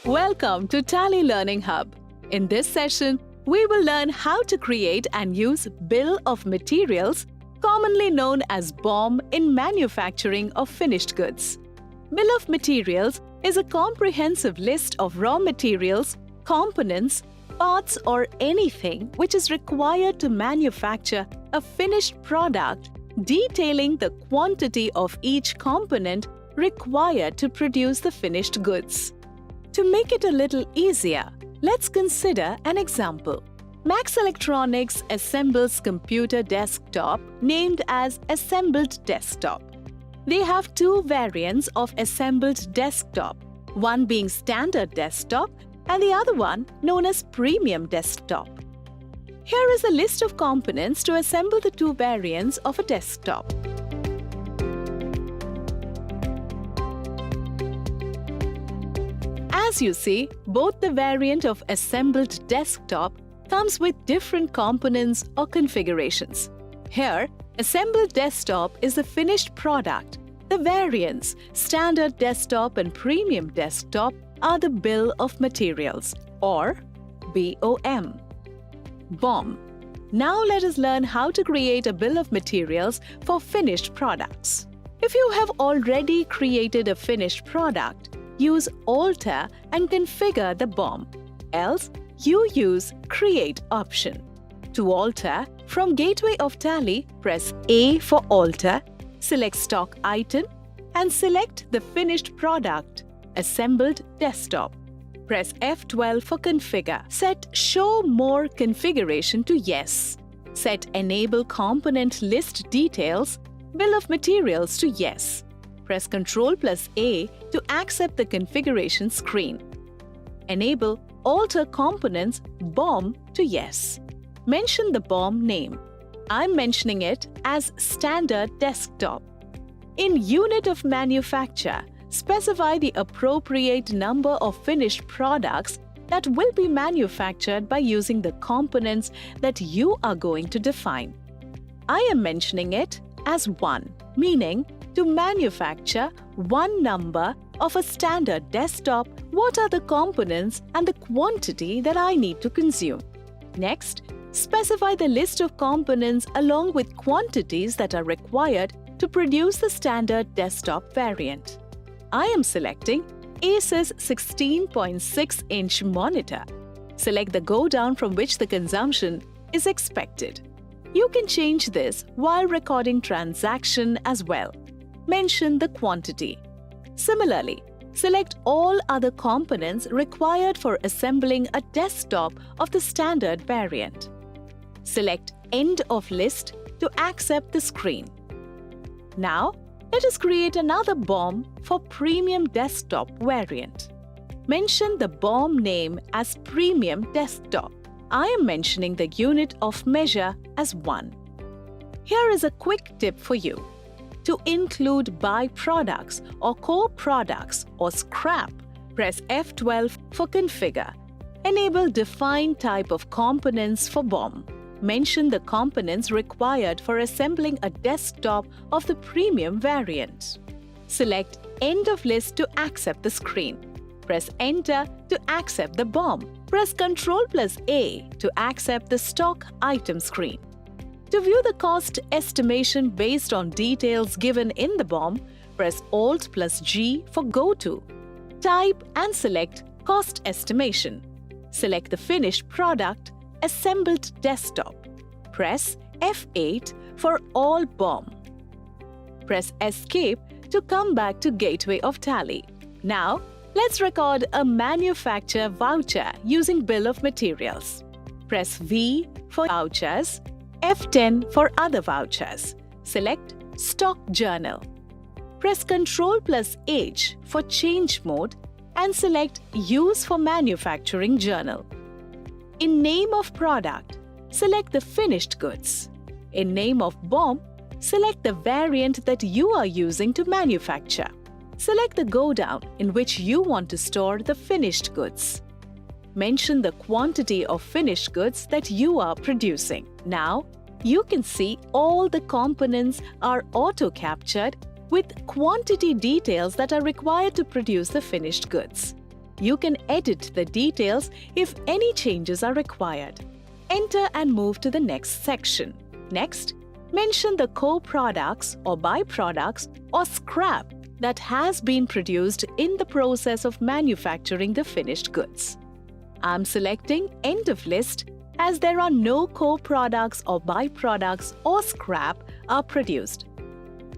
Welcome to Tally Learning Hub. In this session, we will learn how to create and use Bill of Materials, commonly known as BoM in manufacturing of finished goods. Bill of Materials is a comprehensive list of raw materials, components, parts or anything which is required to manufacture a finished product, detailing the quantity of each component required to produce the finished goods. To make it a little easier, let's consider an example. Max Electronics assembles computer desktop named as Assembled Desktop. They have two variants of Assembled Desktop, one being Standard Desktop and the other one known as Premium Desktop. Here is a list of components to assemble the two variants of a desktop. As you see, both the variant of Assembled Desktop comes with different components or configurations. Here, Assembled Desktop is the finished product. The variants, Standard Desktop and Premium Desktop, are the Bill of Materials, or BOM. BoM. Now let us learn how to create a bill of materials for finished products. If you have already created a finished product, use Alter and configure the BoM. Else, you use Create option. To alter, from Gateway of Tally, press A for Alter, select Stock Item, and select the finished product, Assembled Desktop. Press F12 for Configure. Set Show More Configuration to Yes. Set Enable Component List Details, Bill of Materials to Yes. Press Ctrl+A to accept the configuration screen. Enable Alter Components BoM to Yes. Mention the BoM name. I'm mentioning it as Standard Desktop. In Unit of Manufacture, specify the appropriate number of finished products that will be manufactured by using the components that you are going to define. I am mentioning it as 1, meaning to manufacture one number of a standard desktop, what are the components and the quantity that I need to consume? Next, specify the list of components along with quantities that are required to produce the standard desktop variant. I am selecting Asus 16.6-inch monitor. Select the go down from which the consumption is expected. You can change this while recording transaction as well. Mention the quantity. Similarly, select all other components required for assembling a desktop of the standard variant. Select End of List to accept the screen. Now, let us create another BoM for Premium Desktop variant. Mention the BoM name as Premium Desktop. I am mentioning the unit of measure as 1. Here is a quick tip for you. To include byproducts or core products or scrap, press F12 for Configure. Enable Define Type of Components for BoM. Mention the components required for assembling a desktop of the Premium variant. Select End of List to accept the screen. Press Enter to accept the BoM. Press Ctrl+A to accept the Stock Item screen. To view the cost estimation based on details given in the BoM, press Alt+G for Go To. Type and select Cost Estimation. Select the finished product, Assembled Desktop. Press F8 for all BoM. Press Escape to come back to Gateway of Tally. Now, let's record a manufacturer voucher using Bill of Materials. Press V for vouchers, F10 for other vouchers. Select Stock Journal. Press Ctrl+H for Change Mode and select Use for Manufacturing Journal. In Name of Product, select the finished goods. In Name of BoM, select the variant that you are using to manufacture. Select the go down in which you want to store the finished goods. Mention the quantity of finished goods that you are producing. Now, you can see all the components are auto-captured with quantity details that are required to produce the finished goods. You can edit the details if any changes are required. Enter and move to the next section. Next, mention the co-products or byproducts or scrap that has been produced in the process of manufacturing the finished goods. I'm selecting End of List as there are no co-products or byproducts or scrap are produced.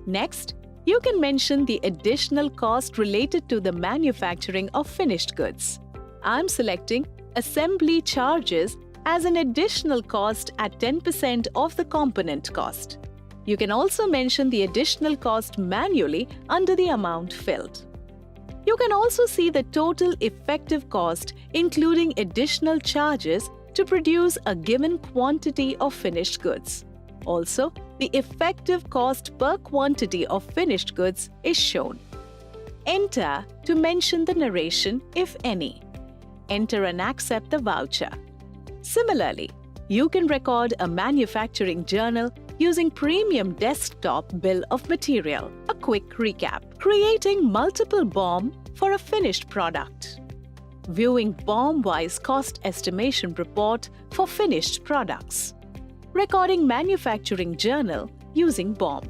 Next, you can mention the additional cost related to the manufacturing of finished goods. I'm selecting Assembly Charges as an additional cost at 10% of the component cost. You can also mention the additional cost manually under the amount filled. You can also see the total effective cost, including additional charges to produce a given quantity of finished goods. Also, the effective cost per quantity of finished goods is shown. Enter to mention the narration, if any. Enter and accept the voucher. Similarly, you can record a manufacturing journal using Premium Desktop Bill of Material. A quick recap: creating multiple BoM for a finished product. Viewing BoM-wise cost estimation report for finished products. Recording manufacturing journal using BoM.